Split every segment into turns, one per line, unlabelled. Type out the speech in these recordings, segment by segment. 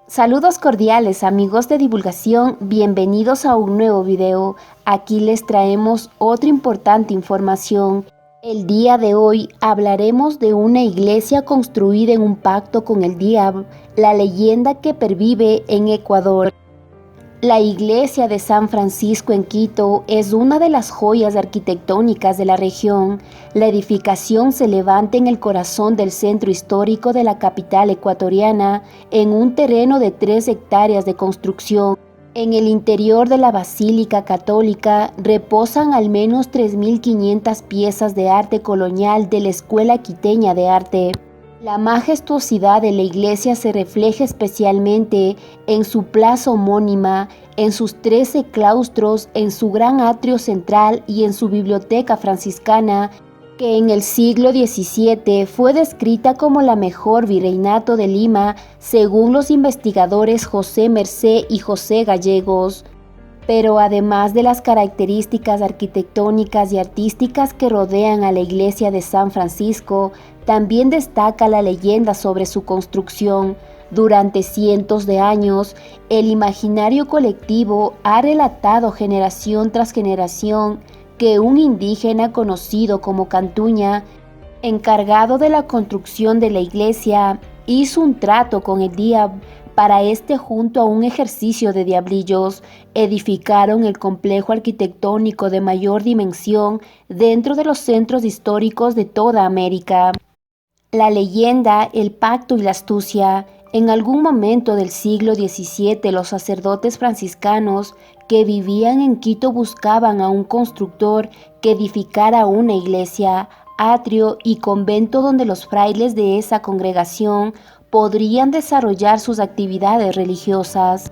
Saludos cordiales amigos de divulgación, bienvenidos a un nuevo video. Aquí les traemos otra importante información. El día de hoy hablaremos de una iglesia construida en un pacto con el diablo, la leyenda que pervive en Ecuador. La iglesia de San Francisco en Quito es una de las joyas arquitectónicas de la región. La edificación se levanta en el corazón del centro histórico de la capital ecuatoriana, en un terreno de 3 hectáreas de construcción. En el interior de la Basílica Católica reposan al menos 3.500 piezas de arte colonial de la Escuela Quiteña de Arte. La majestuosidad de la iglesia se refleja especialmente en su plaza homónima, en sus 13 claustros, en su gran atrio central y en su biblioteca franciscana, que en el siglo XVII fue descrita como la mejor virreinato de Lima, según los investigadores José Mercé y José Gallegos. Pero además de las características arquitectónicas y artísticas que rodean a la iglesia de San Francisco, también destaca la leyenda sobre su construcción. Durante cientos de años, el imaginario colectivo ha relatado generación tras generación que un indígena conocido como Cantuña, encargado de la construcción de la iglesia, hizo un trato con el diablo. Para junto a un ejercicio de diablillos, edificaron el complejo arquitectónico de mayor dimensión dentro de los centros históricos de toda América. La leyenda, el pacto y la astucia. En algún momento del siglo XVII, los sacerdotes franciscanos que vivían en Quito buscaban a un constructor que edificara una iglesia, atrio y convento donde los frailes de esa congregación podrían desarrollar sus actividades religiosas.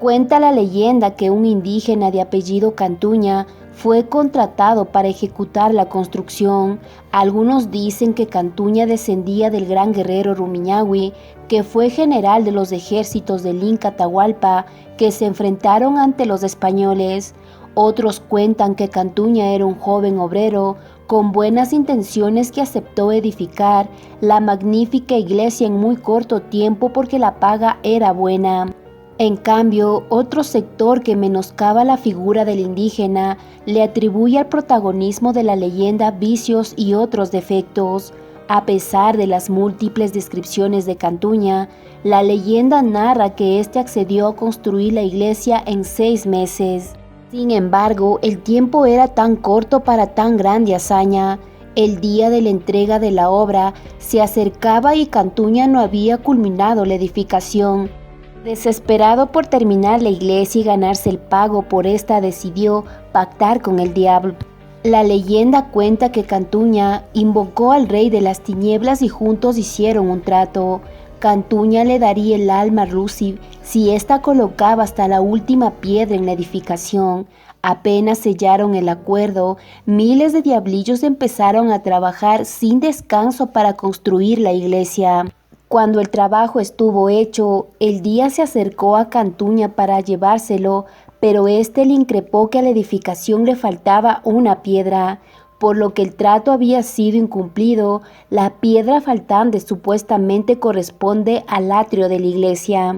Cuenta la leyenda que un indígena de apellido Cantuña fue contratado para ejecutar la construcción. Algunos dicen que Cantuña descendía del gran guerrero Rumiñahui, que fue general de los ejércitos del Inca Atahualpa, que se enfrentaron ante los españoles. Otros cuentan que Cantuña era un joven obrero con buenas intenciones que aceptó edificar la magnífica iglesia en muy corto tiempo porque la paga era buena. En cambio, otro sector que menoscaba la figura del indígena le atribuye al protagonismo de la leyenda vicios y otros defectos. A pesar de las múltiples descripciones de Cantuña, la leyenda narra que éste accedió a construir la iglesia en 6 meses. Sin embargo, el tiempo era tan corto para tan grande hazaña. El día de la entrega de la obra se acercaba y Cantuña no había culminado la edificación. Desesperado por terminar la iglesia y ganarse el pago por esta, decidió pactar con el diablo. La leyenda cuenta que Cantuña invocó al rey de las tinieblas y juntos hicieron un trato. Cantuña le daría el alma a Rusi si ésta colocaba hasta la última piedra en la edificación. Apenas sellaron el acuerdo, miles de diablillos empezaron a trabajar sin descanso para construir la iglesia. Cuando el trabajo estuvo hecho, el día se acercó a Cantuña para llevárselo, pero éste le increpó que a la edificación le faltaba una piedra, por lo que el trato había sido incumplido. La piedra faltante supuestamente corresponde al atrio de la iglesia.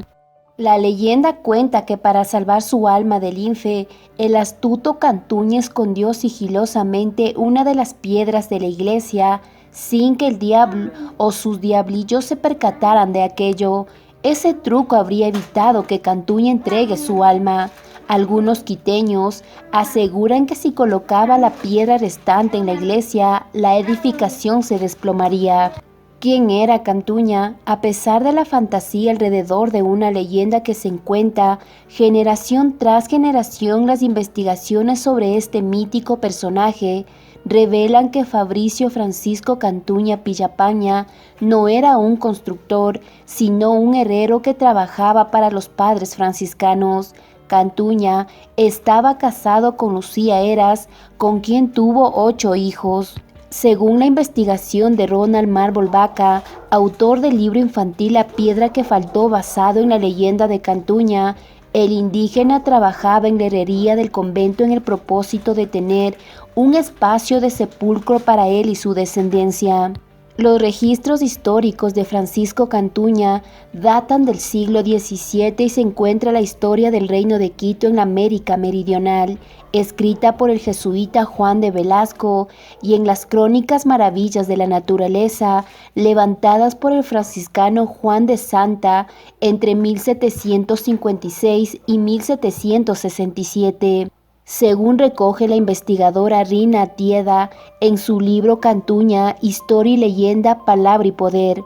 La leyenda cuenta que para salvar su alma del infe, el astuto Cantuña escondió sigilosamente una de las piedras de la iglesia sin que el diablo o sus diablillos se percataran de aquello. Ese truco habría evitado que Cantuña entregue su alma. Algunos quiteños aseguran que si colocaba la piedra restante en la iglesia, la edificación se desplomaría. ¿Quién era Cantuña? A pesar de la fantasía alrededor de una leyenda que se cuenta generación tras generación, las investigaciones sobre este mítico personaje revelan que Fabricio Francisco Cantuña Pillapaña no era un constructor, sino un herrero que trabajaba para los padres franciscanos. Cantuña estaba casado con Lucía Heras, con quien tuvo 8 hijos. Según la investigación de Ronald Marble Vaca, autor del libro infantil La piedra que faltó basado en la leyenda de Cantuña, el indígena trabajaba en la herrería del convento en el propósito de tener un espacio de sepulcro para él y su descendencia. Los registros históricos de Francisco Cantuña datan del siglo XVII y se encuentra la historia del Reino de Quito en la América Meridional, escrita por el jesuita Juan de Velasco, y en las crónicas Maravillas de la Naturaleza, levantadas por el franciscano Juan de Santa entre 1756 y 1767. Según recoge la investigadora Rina Tieda en su libro Cantuña, Historia y Leyenda, Palabra y Poder.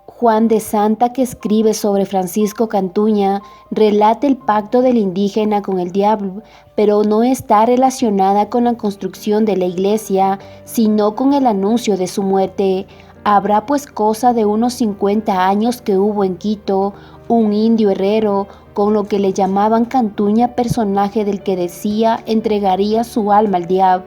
Juan de Santa, que escribe sobre Francisco Cantuña, relata el pacto del indígena con el diablo, pero no está relacionada con la construcción de la iglesia, sino con el anuncio de su muerte. Habrá pues cosa de unos 50 años que hubo en Quito un indio herrero, con lo que le llamaban Cantuña, personaje del que decía entregaría su alma al diablo,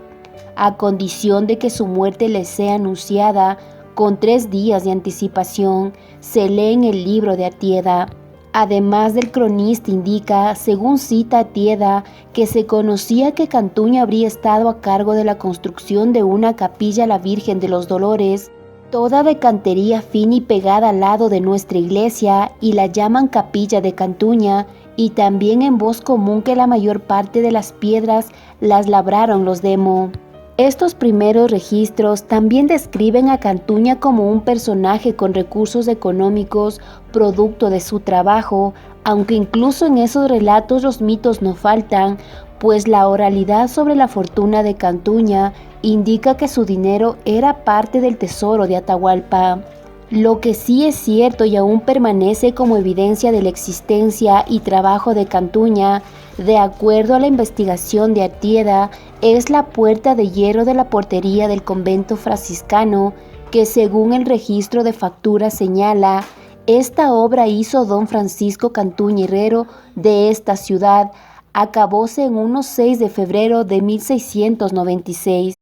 a condición de que su muerte le sea anunciada con 3 días de anticipación, se lee en el libro de Atieda. Además del cronista indica, según cita Atieda, que se conocía que Cantuña habría estado a cargo de la construcción de una capilla a la Virgen de los Dolores, toda de cantería fina y pegada al lado de nuestra iglesia, y la llaman Capilla de Cantuña, y también en voz común que la mayor parte de las piedras las labraron los Demo. Estos primeros registros también describen a Cantuña como un personaje con recursos económicos producto de su trabajo, aunque incluso en esos relatos los mitos no faltan, pues la oralidad sobre la fortuna de Cantuña indica que su dinero era parte del tesoro de Atahualpa. Lo que sí es cierto y aún permanece como evidencia de la existencia y trabajo de Cantuña, de acuerdo a la investigación de Artieda, es la puerta de hierro de la portería del convento franciscano, que según el registro de factura señala, esta obra hizo don Francisco Cantuña Herrero de esta ciudad, acabóse en unos 6 de febrero de 1696.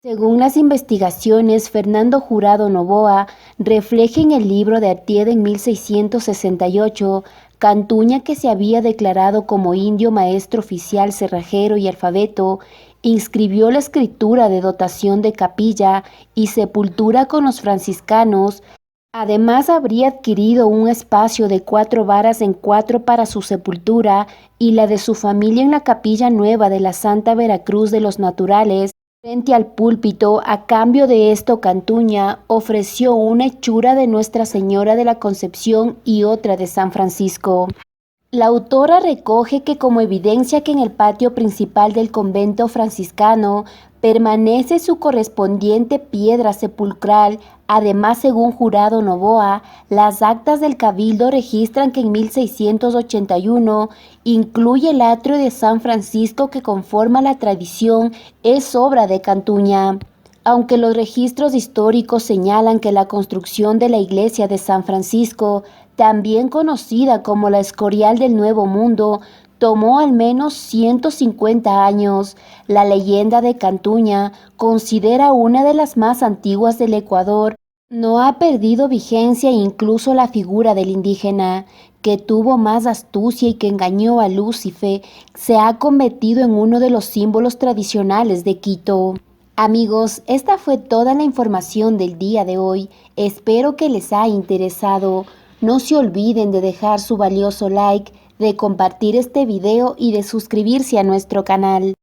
Según las investigaciones, Fernando Jurado Novoa refleja en el libro de Artieda en 1668, Cantuña, que se había declarado como indio maestro oficial cerrajero y alfabeto, inscribió la escritura de dotación de capilla y sepultura con los franciscanos. Además habría adquirido un espacio de 4 varas en 4 para su sepultura y la de su familia en la capilla nueva de la Santa Veracruz de los Naturales. Frente al púlpito, a cambio de esto, Cantuña ofreció una hechura de Nuestra Señora de la Concepción y otra de San Francisco. La autora recoge que como evidencia que en el patio principal del convento franciscano permanece su correspondiente piedra sepulcral. Además, según Jurado Novoa, las actas del Cabildo registran que en 1681 incluye el atrio de San Francisco, que conforme a la tradición es obra de Cantuña. Aunque los registros históricos señalan que la construcción de la iglesia de San Francisco, también conocida como la Escorial del Nuevo Mundo, tomó al menos 150 años, la leyenda de Cantuña, considera una de las más antiguas del Ecuador, no ha perdido vigencia, incluso la figura del indígena, que tuvo más astucia y que engañó a Lucifer, se ha convertido en uno de los símbolos tradicionales de Quito. Amigos, esta fue toda la información del día de hoy. Espero que les haya interesado. No se olviden de dejar su valioso like, de compartir este video y de suscribirse a nuestro canal.